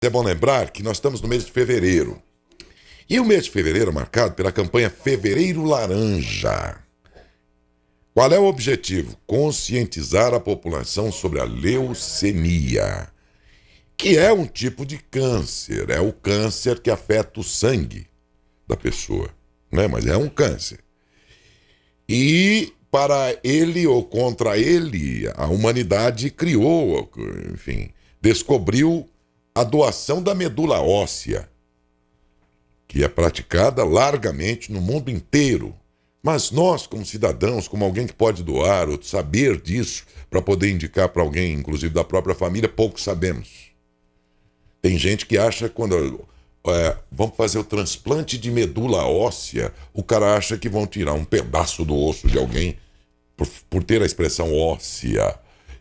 É bom lembrar que nós estamos no mês de fevereiro. E o mês de fevereiro é marcado pela campanha Fevereiro Laranja. Qual é o objetivo? Conscientizar a população sobre a leucemia, que é um tipo de câncer. É o câncer que afeta o sangue da pessoa, né? Mas é um câncer. E para ele ou contra ele, a humanidade criou, enfim, descobriu a doação da medula óssea, que é praticada largamente no mundo inteiro. Mas nós, como cidadãos, como alguém que pode doar ou saber disso para poder indicar para alguém, inclusive da própria família, pouco sabemos. Tem gente que acha que quando vamos fazer o transplante de medula óssea, o cara acha que vão tirar um pedaço do osso de alguém, por ter a expressão óssea,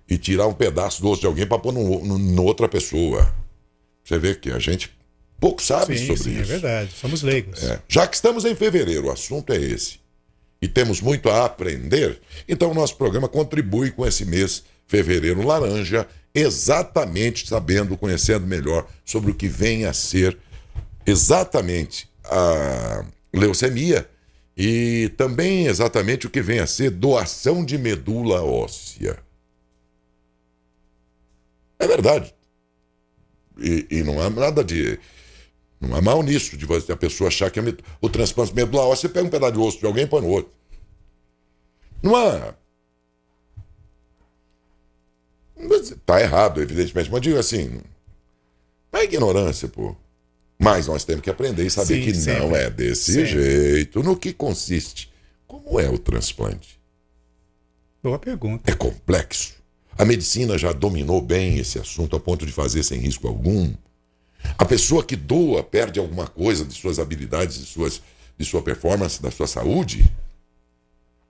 e tirar um pedaço do osso de alguém para pôr no outra pessoa. Você vê que a gente pouco sabe sobre isso. Sim, é verdade. Somos leigos. Já que estamos em fevereiro, o assunto é esse. E temos muito a aprender, então o nosso programa contribui com esse mês Fevereiro Laranja, exatamente sabendo, conhecendo melhor sobre o que vem a ser exatamente a leucemia e também exatamente o que vem a ser doação de medula óssea. É verdade. E não há nada de... Não há mal nisso, de a pessoa achar que o transplante de medula óssea, você pega um pedaço de osso de alguém e põe no outro. Não há... Tá errado, evidentemente, mas digo assim, não é ignorância, pô. Mas nós temos que aprender e saber que sempre. Não é desse jeito. No que consiste? Como é o transplante? Boa pergunta. É complexo. A medicina já dominou bem esse assunto a ponto de fazer sem risco algum. A pessoa que doa perde alguma coisa de suas habilidades, de sua performance, da sua saúde.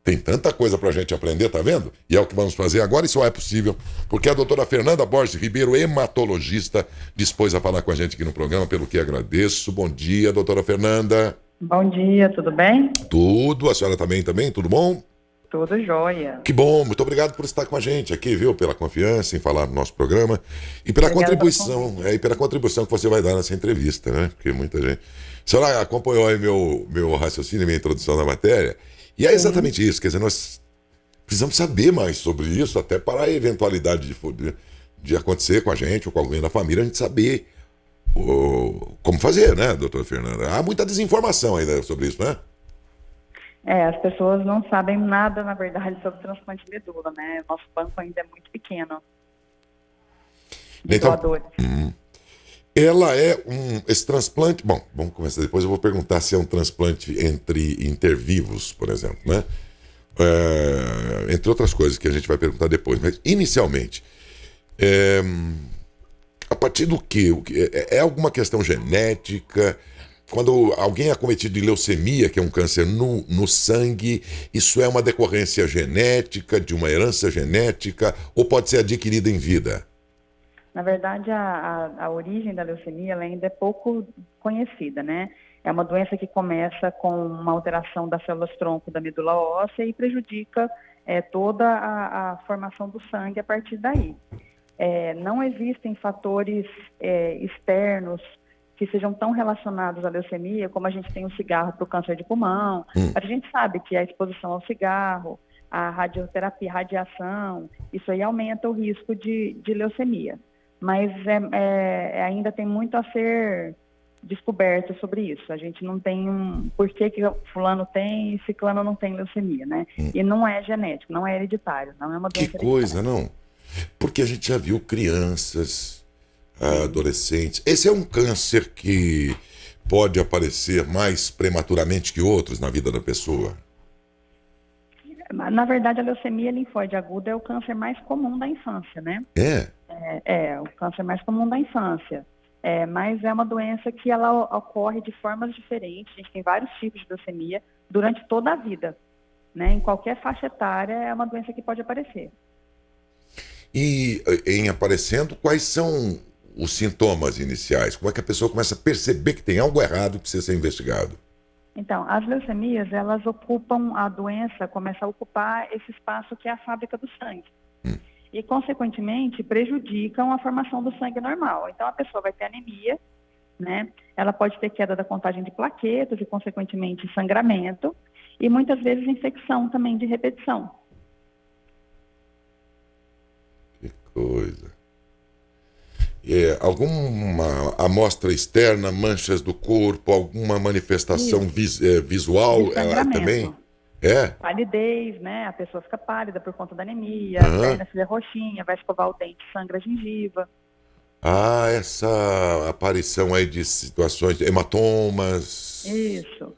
Tem tanta coisa pra gente aprender, tá vendo? E é o que vamos fazer agora e só é possível porque a doutora Fernanda Borges Ribeiro, hematologista, dispôs a falar com a gente aqui no programa, pelo que agradeço. Bom dia, doutora Fernanda. Bom dia, tudo bem? Tudo, a senhora também, tudo bom? Tudo jóia. Que bom, muito obrigado por estar com a gente aqui, viu? Pela confiança em falar no nosso programa e pela contribuição, que você vai dar nessa entrevista, né? Porque muita gente... A senhora acompanhou aí meu raciocínio, minha introdução na matéria, e é exatamente isso, quer dizer, nós precisamos saber mais sobre isso, até para a eventualidade de acontecer com a gente ou com alguém da família, a gente saber como fazer, né, doutora Fernanda? Há muita desinformação ainda sobre isso, né? As pessoas não sabem nada, na verdade, sobre transplante de medula, né? Nosso banco ainda é muito pequeno de doadores. Ela é esse transplante... Bom, vamos começar depois, eu vou perguntar se é um transplante entre intervivos, por exemplo, né? Entre outras coisas que a gente vai perguntar depois, mas inicialmente, a partir do que? É alguma questão genética? Quando alguém é acometido de leucemia, que é um câncer no sangue, isso é uma decorrência genética, de uma herança genética, ou pode ser adquirida em vida? Na verdade, a origem da leucemia ela ainda é pouco conhecida, né? É uma doença que começa com uma alteração das células-tronco da medula óssea e prejudica toda a formação do sangue a partir daí. Não existem fatores externos que sejam tão relacionados à leucemia, como a gente tem o cigarro para o câncer de pulmão. A gente sabe que a exposição ao cigarro, a radioterapia, radiação, isso aí aumenta o risco de leucemia. Mas ainda tem muito a ser descoberto sobre isso. A gente não tem por que fulano tem e ciclano não tem leucemia, né? E não é genético, não é hereditário, não é uma doença hereditária. Que coisa, não? Porque a gente já viu crianças, adolescentes. Esse é um câncer que pode aparecer mais prematuramente que outros na vida da pessoa? Na verdade, a leucemia linfóide aguda é o câncer mais comum da infância, né? O câncer mais comum da infância. Mas é uma doença que ela ocorre de formas diferentes. A gente tem vários tipos de leucemia durante toda a vida, né? Em qualquer faixa etária é uma doença que pode aparecer. E em aparecendo, quais são os sintomas iniciais? Como é que a pessoa começa a perceber que tem algo errado que precisa ser investigado? Então, as leucemias, elas ocupam, a doença começa a ocupar esse espaço que é a fábrica do sangue. e, consequentemente, prejudicam a formação do sangue normal. Então, a pessoa vai ter anemia, né? Ela pode ter queda da contagem de plaquetas e, consequentemente, sangramento e, muitas vezes, infecção também de repetição. Que coisa. Alguma amostra externa, manchas do corpo, alguma manifestação visual De sangramento. também? É? Palidez, né? A pessoa fica pálida por conta da anemia, Aham. a perna fica roxinha, vai escovar o dente, sangra a gengiva. Ah, essa aparição aí de situações de hematomas. Isso.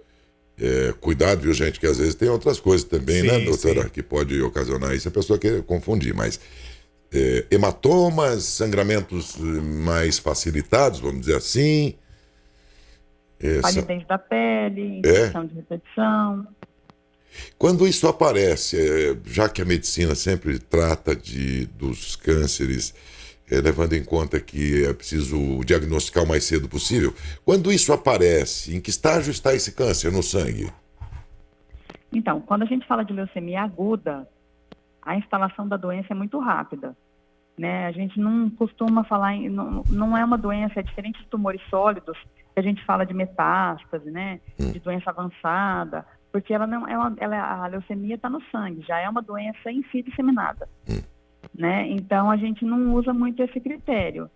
Cuidado, viu, gente, que às vezes tem outras coisas também, né, Sim, doutora, sim. que pode ocasionar isso, a pessoa quer confundir, mas hematomas, sangramentos mais facilitados, vamos dizer assim. Palidez da pele, infecção de repetição. Quando isso aparece, já que a medicina sempre trata dos cânceres, levando em conta que é preciso diagnosticar o mais cedo possível, quando isso aparece, em que estágio está esse câncer no sangue? Então, quando a gente fala de leucemia aguda, a instalação da doença é muito rápida, né? A gente não costuma falar, não é uma doença, é diferente de tumores sólidos, que a gente fala de metástase, né? De doença avançada, porque ela não a leucemia está no sangue, já é uma doença em si disseminada, né? Então a gente não usa muito esse critério.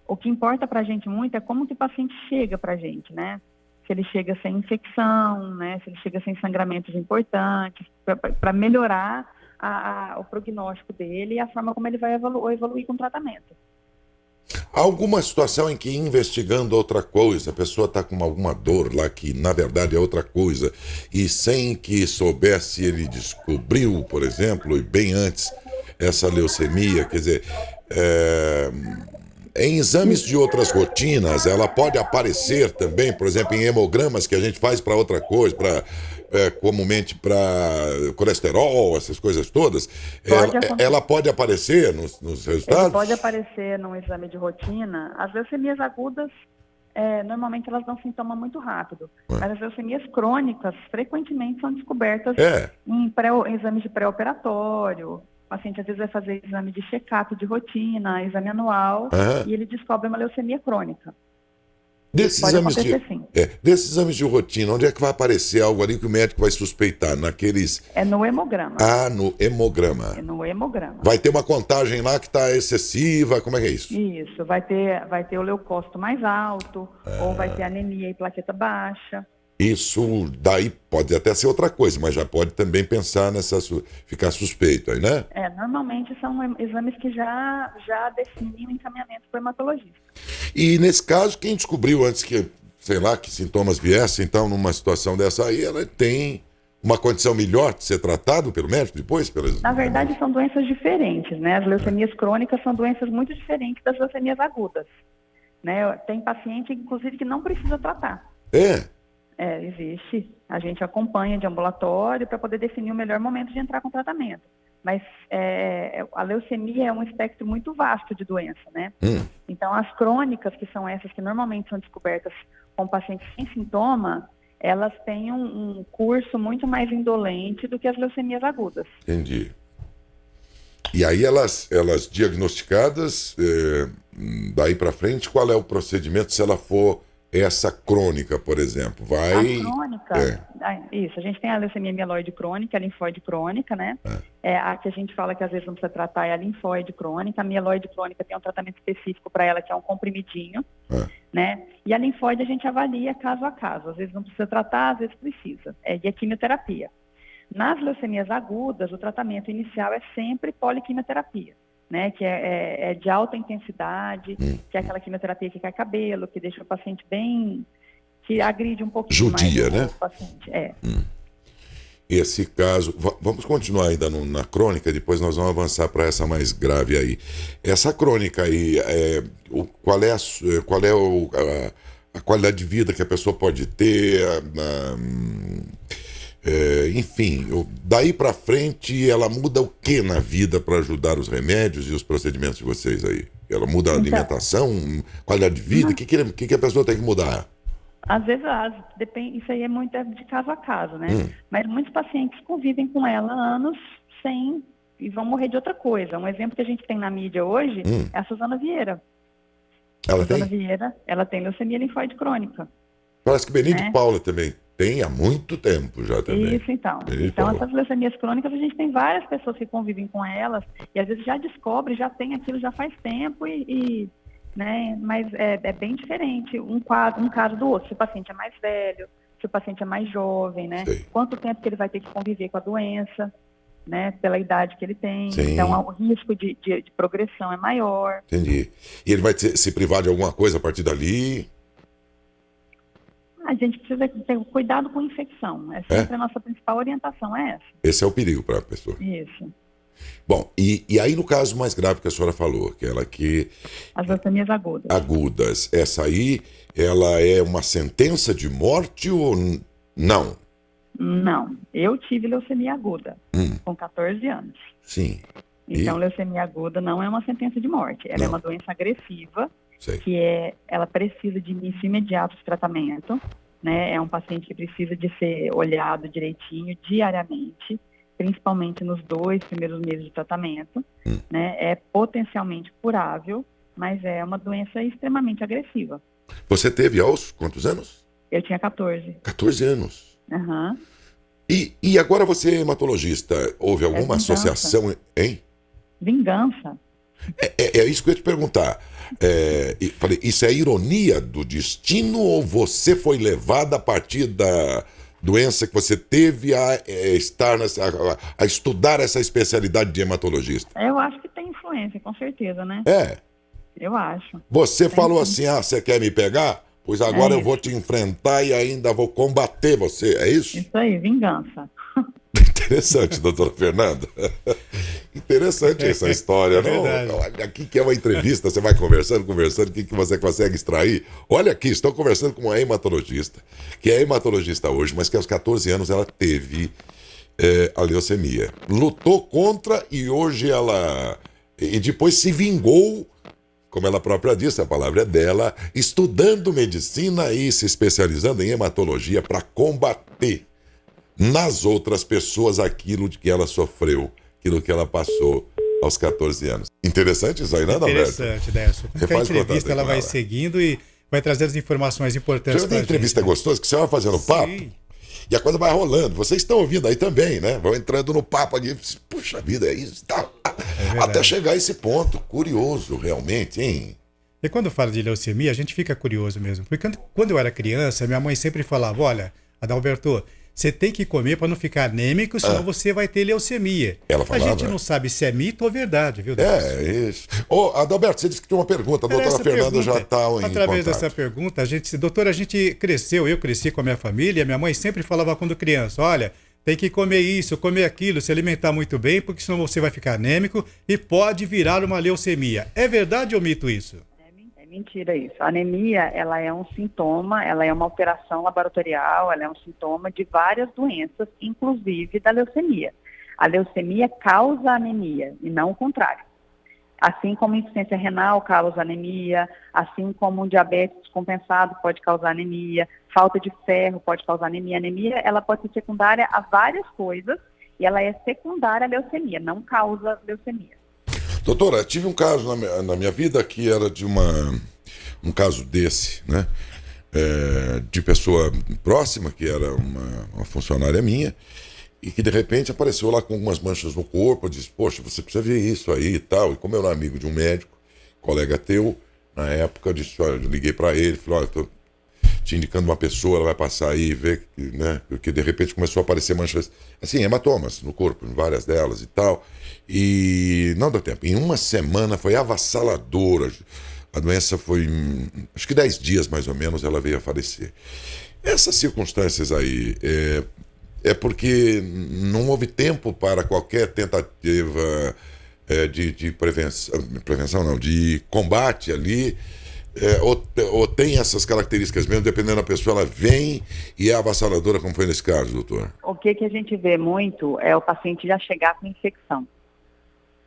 O que importa para a gente muito é como que o paciente chega para a gente, né? Se ele chega sem infecção, né? Se ele chega sem sangramentos importantes, para melhorar o prognóstico dele e a forma como ele vai evoluir com o tratamento. Há alguma situação em que, investigando outra coisa, a pessoa está com alguma dor lá que na verdade é outra coisa, e sem que soubesse, ele descobriu, por exemplo, e bem antes, essa leucemia, quer dizer, em exames de outras rotinas, ela pode aparecer também, por exemplo, em hemogramas que a gente faz para outra coisa, comumente para colesterol, essas coisas todas, ela pode aparecer nos resultados? Ele pode aparecer num exame de rotina. As leucemias agudas, normalmente elas dão sintoma muito rápido, mas as leucemias crônicas frequentemente são descobertas em exames de pré-operatório. O paciente às vezes vai fazer exame de check-up de rotina, exame anual, e ele descobre uma leucemia crônica. Desses exames de rotina, onde é que vai aparecer algo ali que o médico vai suspeitar? É no hemograma. Ah, no hemograma. É no hemograma. Vai ter uma contagem lá que está excessiva, como é que é isso? Isso, vai ter o leucócito mais alto, ou vai ter anemia e plaqueta baixa. Isso daí pode até ser outra coisa, mas já pode também pensar ficar suspeito aí, né? Normalmente são exames que já definem o encaminhamento para o hematologista. E nesse caso, quem descobriu antes que, sei lá, que sintomas viessem, então, numa situação dessa aí, ela tem uma condição melhor de ser tratado pelo médico depois? Na verdade, são doenças diferentes, né? As leucemias crônicas são doenças muito diferentes das leucemias agudas, né? Tem paciente, inclusive, que não precisa tratar. Existe. A gente acompanha de ambulatório para poder definir o melhor momento de entrar com o tratamento. Mas a leucemia é um espectro muito vasto de doença, né? Então, as crônicas, que são essas que normalmente são descobertas com pacientes sem sintoma, elas têm um curso muito mais indolente do que as leucemias agudas. Entendi. E aí elas diagnosticadas, daí para frente, qual é o procedimento se ela for essa crônica, por exemplo? A crônica, isso, a gente tem a leucemia mieloide crônica, a linfóide crônica, né? A que a gente fala que às vezes não precisa tratar é a linfóide crônica. A mieloide crônica tem um tratamento específico para ela, que é um comprimidinho, né? E a linfóide a gente avalia caso a caso. Às vezes não precisa tratar, às vezes precisa. E a quimioterapia. Nas leucemias agudas, o tratamento inicial é sempre poliquimioterapia, né, que é de alta intensidade, que é aquela quimioterapia que cai cabelo, que deixa o paciente que agride um pouquinho judia, mais, né? O paciente. Esse caso, vamos continuar ainda na crônica, depois nós vamos avançar para essa mais grave aí. Essa crônica aí, qual é a qualidade de vida que a pessoa pode ter? Enfim, daí para frente ela muda o que na vida para ajudar os remédios e os procedimentos de vocês aí? Ela muda a alimentação, qualidade de vida? O que a pessoa tem que mudar? Às vezes, depende, isso aí é muito de caso a caso, né? Mas muitos pacientes convivem com ela há anos sem e vão morrer de outra coisa. Um exemplo que a gente tem na mídia hoje é a Suzana Vieira. Ela Suzana tem? Vieira, ela tem leucemia linfóide crônica. Parece que Benito né? Paula também tem há muito tempo já também. Isso, então. Benito Então, Paula. essas leucemias crônicas, a gente tem várias pessoas que convivem com elas e às vezes já descobre, já tem aquilo já faz tempo né? Mas é bem diferente um caso do outro. Se o paciente é mais velho, se o paciente é mais jovem, né? Sei. Quanto tempo que ele vai ter que conviver com a doença, né? Pela idade que ele tem. Sim. Então, o risco de progressão é maior. Entendi. E ele vai se privar de alguma coisa a partir dali? A gente precisa ter cuidado com infecção. É sempre a nossa principal orientação, é essa. Esse é o perigo para a pessoa. Isso. Bom, e aí no caso mais grave que a senhora falou, aquela que As leucemias agudas. agudas, essa aí, ela é uma sentença de morte ou não? Não. Eu tive leucemia aguda, com 14 anos. Sim. Então, leucemia aguda não é uma sentença de morte. Ela é uma doença agressiva, Sei. que ela precisa de início imediato de tratamento, né? É um paciente que precisa de ser olhado direitinho, diariamente, principalmente nos 2 primeiros meses de tratamento, né? É potencialmente curável, mas é uma doença extremamente agressiva. Você teve aos quantos anos? Eu tinha 14. 14 anos. Aham. E agora você é hematologista, houve alguma vingança. associação, hein? Vingança. É isso que eu ia te perguntar. Falei, isso é ironia do destino ou você foi levada a partir da doença que você teve a estudar essa especialidade de hematologista? Eu acho que tem influência, com certeza, né? Eu acho. Você Tem falou sim. assim, você quer me pegar? Pois agora eu vou te enfrentar e ainda vou combater você, é isso? Isso aí, vingança. Interessante, doutora Fernanda. Interessante essa história, não? verdade. Olha aqui que é uma entrevista, você vai conversando, o que você consegue extrair? Olha aqui, estou conversando com uma hematologista, que é hematologista hoje, mas que aos 14 anos ela teve a leucemia. Lutou contra e hoje ela... E depois se vingou, como ela própria disse, a palavra é dela, estudando medicina e se especializando em hematologia para combater nas outras pessoas aquilo de que ela sofreu, aquilo que ela passou aos 14 anos. Interessante isso aí, né, Adalberto? Interessante, Décio. Porque a Refaz o entrevista contato aí ela com vai ela. seguindo e vai trazendo as informações importantes Você pra tem entrevista gente, né? gostosa que você vai fazendo papo Sim. e a coisa vai rolando. Vocês estão ouvindo aí também, né? Vão entrando no papo aqui. Puxa vida, é isso. Tá. verdade. Até chegar a esse ponto. Curioso, realmente, hein? E quando fala de leucemia, a gente fica curioso mesmo. Porque quando eu era criança, minha mãe sempre falava, olha, Adalberto, você tem que comer para não ficar anêmico, senão você vai ter leucemia. Ela A falava? gente não sabe se é mito ou verdade, viu, Décio? É, isso. Ô, Adalberto, você disse que tinha uma pergunta. A doutora Essa Fernanda pergunta, já está em através contato. dessa pergunta, doutora, a gente cresceu, eu cresci com a minha família, minha mãe sempre falava quando criança, olha, tem que comer isso, comer aquilo, se alimentar muito bem, porque senão você vai ficar anêmico e pode virar uma leucemia. É verdade ou mito isso? É mentira isso. A anemia, ela é um sintoma, ela é uma alteração laboratorial, ela é um sintoma de várias doenças, inclusive da leucemia. A leucemia causa anemia e não o contrário. Assim como insuficiência renal causa anemia, assim como um diabetes descompensado pode causar anemia, falta de ferro pode causar anemia. A anemia, ela pode ser secundária a várias coisas e ela é secundária à leucemia, não causa leucemia. Doutora, tive um caso na minha vida que era de um caso desse, né? De pessoa próxima, que era uma funcionária minha, e que de repente apareceu lá com algumas manchas no corpo. Eu disse, poxa, você precisa ver isso aí e tal. E como eu era amigo de um médico, colega teu, na época, eu disse, olha, eu liguei para ele, falei, olha, tô te indicando uma pessoa, ela vai passar aí e ver, né? Porque de repente começou a aparecer manchas, assim, hematomas no corpo, em várias delas e tal. E não deu tempo. Em uma semana foi avassaladora. A doença foi, acho que 10 dias mais ou menos, ela veio a falecer. Essas circunstâncias aí, é porque não houve tempo para qualquer tentativa de prevenção não, de combate ali, ou tem essas características mesmo, dependendo da pessoa, ela vem e é avassaladora, como foi nesse caso, doutor? O que a gente vê muito é o paciente já chegar com infecção.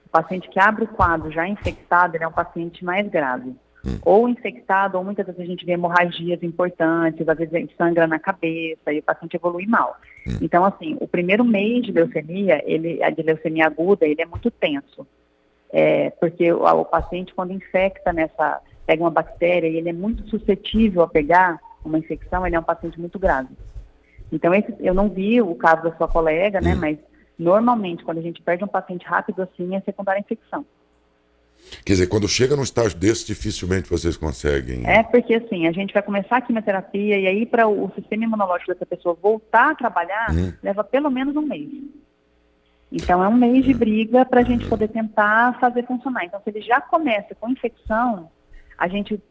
O paciente que abre o quadro já infectado, ele é um paciente mais grave. ou infectado, ou muitas vezes a gente vê hemorragias importantes, às vezes sangra na cabeça e o paciente evolui mal. Então, assim, o primeiro mês de leucemia, a de leucemia aguda, ele é muito tenso. Porque o paciente, quando infecta pega uma bactéria e ele é muito suscetível a pegar uma infecção, ele é um paciente muito grave. Então, eu não vi o caso da sua colega, né, mas normalmente, quando a gente perde um paciente rápido assim, é secundária à infecção. Quer dizer, quando chega num estágio desse, dificilmente vocês conseguem... Porque assim, a gente vai começar a quimioterapia e aí para o sistema imunológico dessa pessoa voltar a trabalhar, leva pelo menos um mês. Então, é um mês de briga para a gente poder tentar fazer funcionar. Então, se ele já começa com infecção, a gente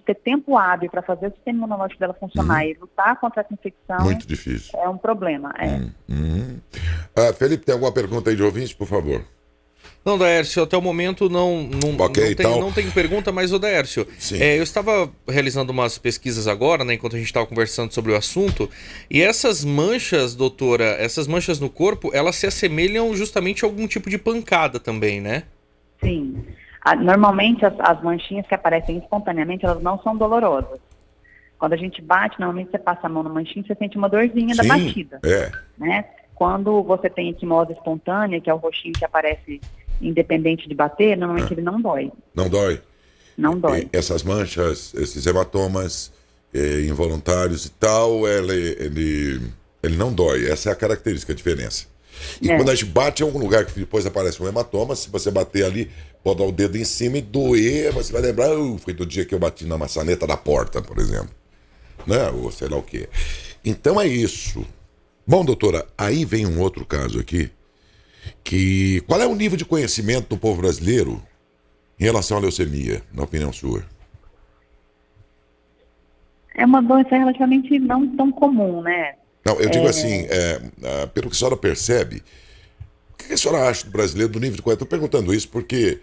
ter tempo hábil para fazer o sistema imunológico dela funcionar e lutar contra essa infecção... Muito difícil. É um problema, Felipe, tem alguma pergunta aí de ouvinte, por favor? Não, Daércio, até o momento não tem pergunta, mas o Daércio, eu estava realizando umas pesquisas agora, né, enquanto a gente estava conversando sobre o assunto, e essas manchas, doutora, essas manchas no corpo, elas se assemelham justamente a algum tipo de pancada também, né? Sim. Normalmente as manchinhas que aparecem espontaneamente, elas não são dolorosas. Quando a gente bate, normalmente você passa a mão na manchinha, você sente uma dorzinha da batida. Né? Quando você tem equimose espontânea, que é o roxinho que aparece independente de bater, normalmente ele não dói. Não dói? Não dói. Essas manchas, esses hematomas involuntários e tal, ele não dói. Essa é a característica, a diferença. E quando a gente bate em algum lugar que depois aparece um hematoma, se você bater ali, pode dar o dedo em cima e doer, você vai lembrar, foi do dia que eu bati na maçaneta da porta, por exemplo. Né? Ou sei lá o quê. Então é isso. Bom, doutora, aí vem um outro caso aqui, qual é o nível de conhecimento do povo brasileiro em relação à leucemia, na opinião sua? É uma doença relativamente não tão comum, né? Não, eu digo assim, pelo que a senhora percebe, o que a senhora acha do brasileiro, do nível de conhecimento? Estou perguntando isso porque,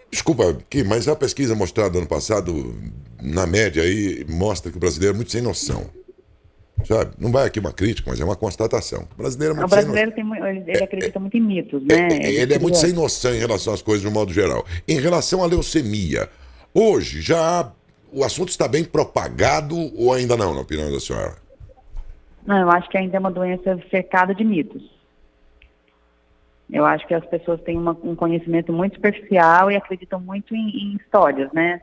desculpa, mas a pesquisa mostrada ano passado, na média aí, mostra que o brasileiro é muito sem noção. Sabe? Não vai aqui uma crítica, mas é uma constatação. O brasileiro é muito sem noção. Ele acredita muito em mitos, né? Ele é muito sem noção em relação às coisas de um modo geral. Em relação à leucemia, hoje o assunto está bem propagado ou ainda não, na opinião da senhora? Não, eu acho que ainda é uma doença cercada de mitos. Eu acho que as pessoas têm um conhecimento muito superficial e acreditam muito em histórias, né?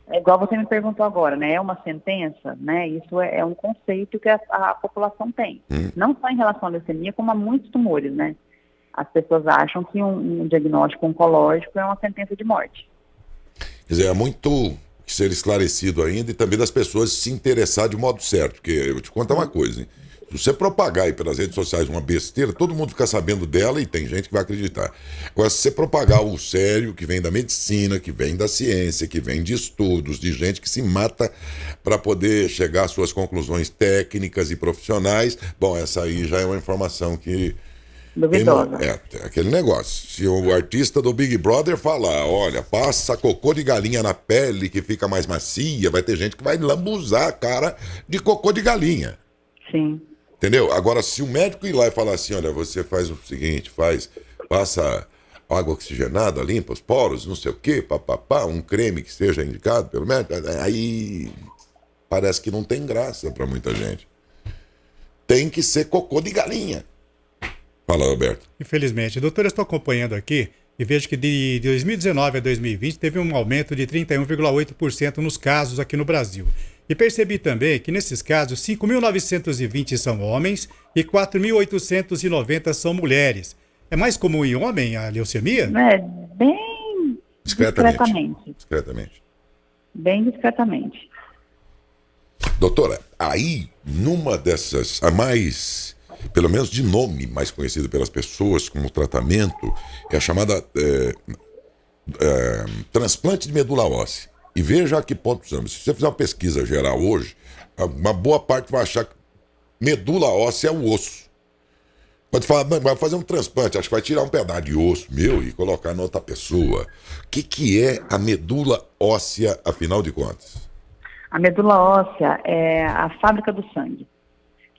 É igual você me perguntou agora, né? É uma sentença, né? Isso é um conceito que a população tem. Não só em relação à leucemia, como a muitos tumores, né? As pessoas acham que um diagnóstico oncológico é uma sentença de morte. Quer dizer, é muito ser esclarecido ainda e também das pessoas se interessar de modo certo. Porque eu vou te contar uma coisa, hein? Se você propagar aí pelas redes sociais uma besteira, todo mundo fica sabendo dela e tem gente que vai acreditar. Agora, se você propagar o sério, que vem da medicina, que vem da ciência, que vem de estudos, de gente que se mata para poder chegar às suas conclusões técnicas e profissionais, bom, essa aí já é uma informação que... duvidosa. Aquele negócio. Se o artista do Big Brother falar, olha, passa cocô de galinha na pele que fica mais macia, vai ter gente que vai lambuzar a cara de cocô de galinha. Sim. Entendeu? Agora, se o médico ir lá e falar assim, olha, você faz o seguinte, passa água oxigenada, limpa os poros, não sei o quê, papapá, um creme que seja indicado pelo médico, aí parece que não tem graça para muita gente. Tem que ser cocô de galinha. Fala, Roberto. Infelizmente. Doutor, eu estou acompanhando aqui e vejo que de 2019 a 2020 teve um aumento de 31,8% nos casos aqui no Brasil. E percebi também que nesses casos 5.920 são homens e 4.890 são mulheres. É mais comum em homem a leucemia? Bem discretamente. Bem discretamente. Doutora, aí numa dessas, a mais, pelo menos de nome mais conhecida pelas pessoas como tratamento, é a chamada transplante de medula óssea. E veja a que ponto precisamos. Se você fizer uma pesquisa geral hoje, uma boa parte vai achar que medula óssea é o osso. Pode falar, vai fazer um transplante, acho que vai tirar um pedaço de osso meu e colocar na outra pessoa. O que é a medula óssea, afinal de contas? A medula óssea é a fábrica do sangue,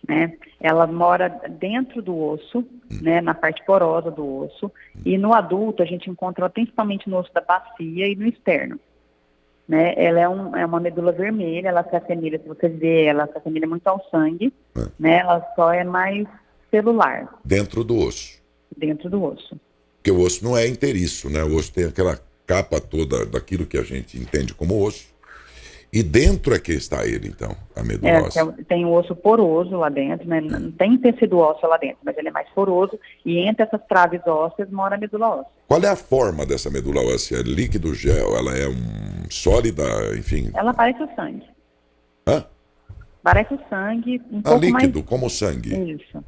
né? Ela mora dentro do osso, né, na parte porosa do osso, e no adulto a gente encontra ela principalmente no osso da bacia e no externo. né? Ela é uma medula vermelha, ela se assemelha, se você vê, ela se assemelha muito ao sangue, né? Ela só é mais celular. Dentro do osso. Dentro do osso. Porque o osso não é inteiriço, né? O osso tem aquela capa toda daquilo que a gente entende como osso. E dentro é que está ele, então, a medula óssea. Tem o osso poroso lá dentro, né? Não tem tecido ósseo lá dentro, mas ele é mais poroso. E entre essas traves ósseas mora a medula óssea. Qual é a forma dessa medula óssea? Líquido, gel? Ela é sólida, enfim? Ela parece o sangue. Hã? Parece o sangue, um pouco líquido, mais... como o sangue. Isso.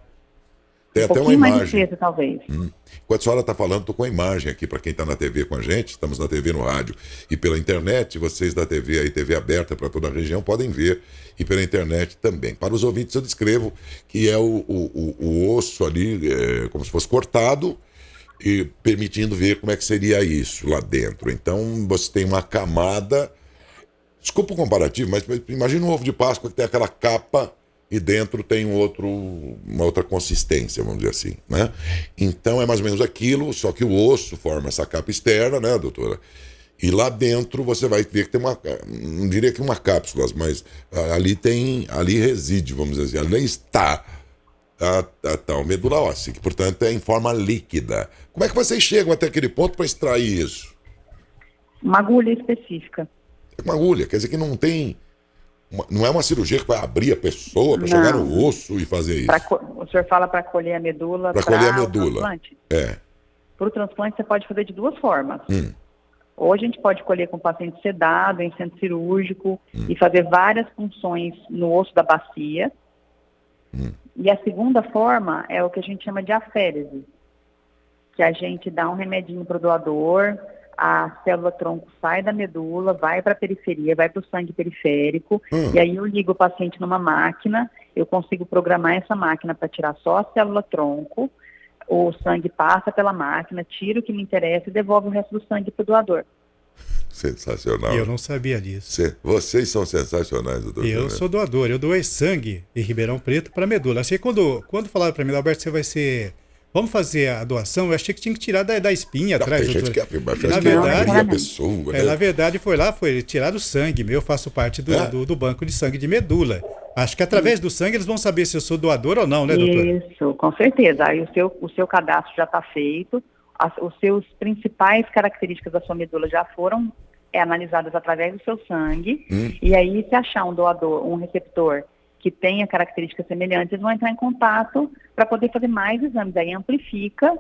Tem até uma mais imagem. espesso, talvez. Enquanto a senhora está falando, estou com a imagem aqui para quem está na TV com a gente. Estamos na TV, no rádio e pela internet. Vocês da TV aí, TV aberta para toda a região, podem ver. E pela internet também. Para os ouvintes, eu descrevo que é o osso ali, como se fosse cortado, e permitindo ver como é que seria isso lá dentro. Então, você tem uma camada... Desculpa o comparativo, mas imagina um ovo de Páscoa que tem aquela capa e dentro tem uma outra consistência, vamos dizer assim, né? Então é mais ou menos aquilo, só que o osso forma essa capa externa, né, doutora? E lá dentro você vai ver que tem não diria que uma cápsula, mas ali reside, vamos dizer assim, ali está a tal medula óssea, que portanto é em forma líquida. Como é que vocês chegam até aquele ponto para extrair isso? Uma agulha específica. Uma agulha, quer dizer que não tem... Não é uma cirurgia que vai abrir a pessoa para chegar no osso e fazer isso. O senhor fala para colher a medula para colher a medula. O transplante? É. Para o transplante você pode fazer de duas formas. Ou a gente pode colher com o paciente sedado, em centro cirúrgico, e fazer várias funções no osso da bacia. E a segunda forma é o que a gente chama de aférese, que a gente dá um remedinho para o doador, a célula-tronco sai da medula, vai para a periferia, vai para o sangue periférico, e aí eu ligo o paciente numa máquina, eu consigo programar essa máquina para tirar só a célula-tronco, o sangue passa pela máquina, tira o que me interessa e devolve o resto do sangue para o doador. Sensacional. Eu não sabia disso. Vocês são sensacionais, doutor. Eu sou doador, eu doei sangue em Ribeirão Preto para medula. Achei que quando falaram para mim, Alberto, você vai ser... Vamos fazer a doação? Eu achei que tinha que tirar da espinha atrás. Tem gente que na verdade, a pessoa, né? Na verdade, foi tirar o sangue. Eu faço parte do banco de sangue de medula. Acho que através do sangue eles vão saber se eu sou doador ou não, né, doutora? Isso, com certeza. Aí o seu cadastro já está feito, os seus principais características da sua medula já foram analisadas através do seu sangue, e aí se achar um doador, um receptor que tenha características semelhantes, eles vão entrar em contato para poder fazer mais exames. Aí amplifica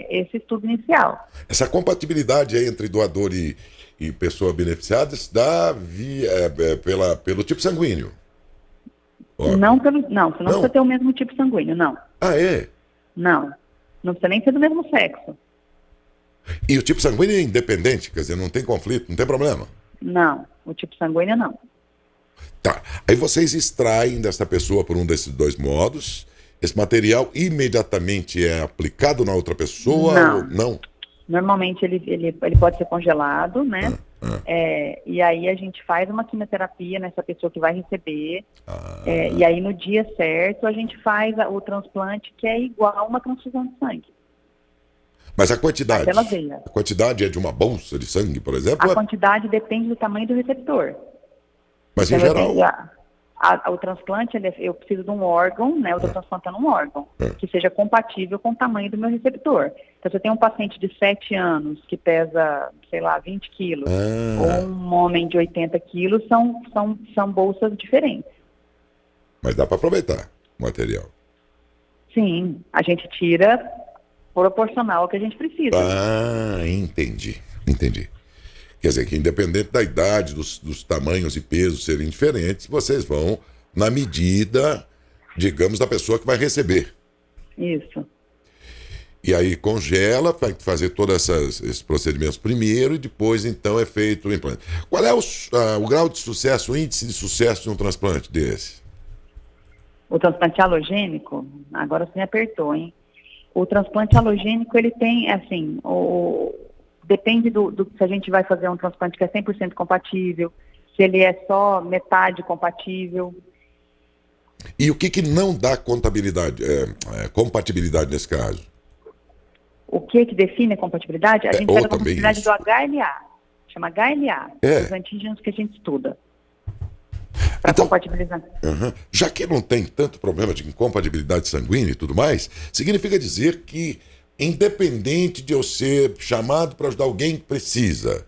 esse estudo inicial. Essa compatibilidade aí entre doador e pessoa beneficiada se dá pelo tipo sanguíneo? Não, você não precisa ter o mesmo tipo sanguíneo, não. Ah, é? Não precisa nem ser do mesmo sexo. E o tipo sanguíneo é independente, quer dizer, não tem conflito, não tem problema? Não, o tipo sanguíneo não. Tá, aí vocês extraem dessa pessoa por um desses dois modos, esse material imediatamente é aplicado na outra pessoa? Não. Normalmente ele pode ser congelado, né? E aí a gente faz uma quimioterapia nessa pessoa que vai receber, e aí no dia certo a gente faz o transplante, que é igual a uma transfusão de sangue. Mas a quantidade? Aquela veia. A quantidade é de uma bolsa de sangue, por exemplo? A quantidade depende do tamanho do receptor. Mas em geral... O transplante, eu preciso de um órgão, né? Eu estou transplantando um órgão que seja compatível com o tamanho do meu receptor. Então, se eu tenho um paciente de 7 anos que pesa, sei lá, 20 quilos, ou um homem de 80 quilos, são bolsas diferentes. Mas dá para aproveitar o material? Sim, a gente tira proporcional ao que a gente precisa. Entendi. Quer dizer que independente da idade, dos tamanhos e pesos serem diferentes, vocês vão na medida, digamos, da pessoa que vai receber. Isso. E aí congela, vai fazer todos esses procedimentos primeiro e depois então é feito o implante. Qual é o grau de sucesso, o índice de sucesso de um transplante desse? O transplante halogênico, agora você me apertou, hein? O transplante halogênico, ele tem, assim, depende do se a gente vai fazer um transplante que é 100% compatível, se ele é só metade compatível. E o que não dá compatibilidade nesse caso? O que define a compatibilidade? A gente faz a compatibilidade do HLA. chama HLA, os antígenos que a gente estuda. Para então, compatibilizar. Já que não tem tanto problema de incompatibilidade sanguínea e tudo mais, significa dizer que, independente de eu ser chamado para ajudar alguém que precisa,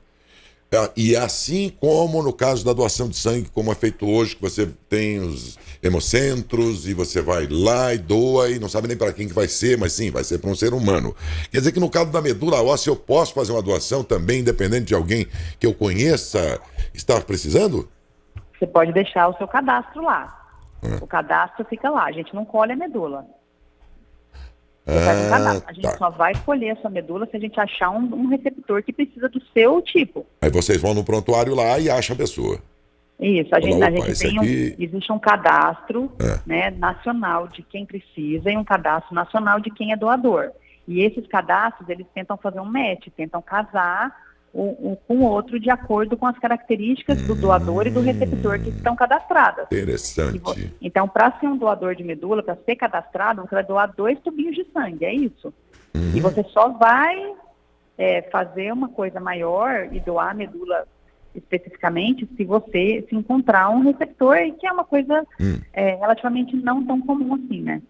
e assim como no caso da doação de sangue, como é feito hoje, que você tem os hemocentros e você vai lá e doa e não sabe nem para quem que vai ser, mas sim, vai ser para um ser humano. Quer dizer que no caso da medula óssea eu posso fazer uma doação também, independente de alguém que eu conheça estar precisando? Você pode deixar o seu cadastro lá. O cadastro fica lá. A gente não colhe a medula. Você faz um cadastro. A gente só vai colher a sua medula se a gente achar um receptor que precisa do seu tipo. Aí vocês vão no prontuário lá e acham a pessoa. Isso. A gente tem existe um cadastro né, nacional de quem precisa e um cadastro nacional de quem é doador. E esses cadastros, eles tentam fazer um match, tentam casar um com o outro de acordo com as características do doador e do receptor que estão cadastradas. Interessante. Então, para ser um doador de medula, para ser cadastrado, você vai doar 2 tubinhos de sangue, é isso. E você só vai fazer uma coisa maior e doar a medula especificamente se você se encontrar um receptor, que é uma coisa relativamente não tão comum assim, né?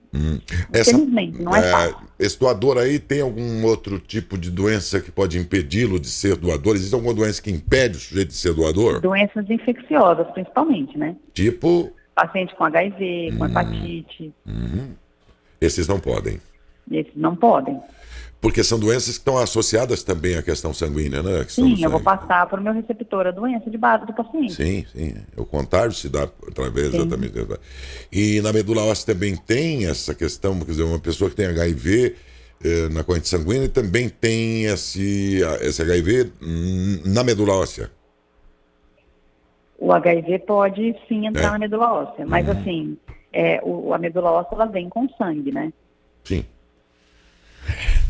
Infelizmente, não é fácil. Esse doador aí tem algum outro tipo de doença que pode impedi-lo de ser doador? Existe alguma doença que impede o sujeito de ser doador? Doenças infecciosas, principalmente, né? Tipo? Paciente com HIV, com hepatite. Esses não podem? Esses não podem. Porque são doenças que estão associadas também à questão sanguínea, né? Sim, eu vou passar para o meu receptor a doença de base do paciente. Sim. O contágio se dá através exatamente. E na medula óssea também tem essa questão, quer dizer, uma pessoa que tem HIV na corrente sanguínea também tem esse HIV na medula óssea. O HIV pode sim entrar na medula óssea, mas assim, a medula óssea ela vem com sangue, né? Sim.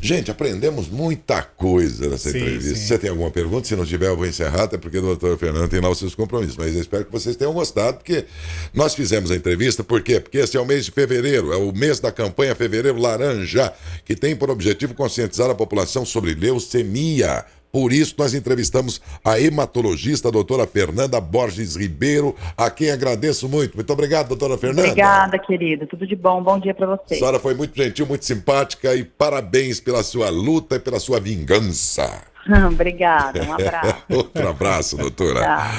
Gente, aprendemos muita coisa nessa entrevista. Se você tem alguma pergunta, se não tiver, eu vou encerrar, até porque a doutora Fernanda tem lá os seus compromissos. Mas eu espero que vocês tenham gostado, porque nós fizemos a entrevista. Por quê? Porque esse é o mês de fevereiro, é o mês da campanha Fevereiro Laranja, que tem por objetivo conscientizar a população sobre leucemia. Por isso, nós entrevistamos a hematologista, a doutora Fernanda Borges Ribeiro, a quem agradeço muito. Muito obrigado, doutora Fernanda. Obrigada, querido. Tudo de bom. Bom dia para você. A senhora foi muito gentil, muito simpática e parabéns pela sua luta e pela sua vingança. Obrigada. Um abraço. Outro abraço, doutora.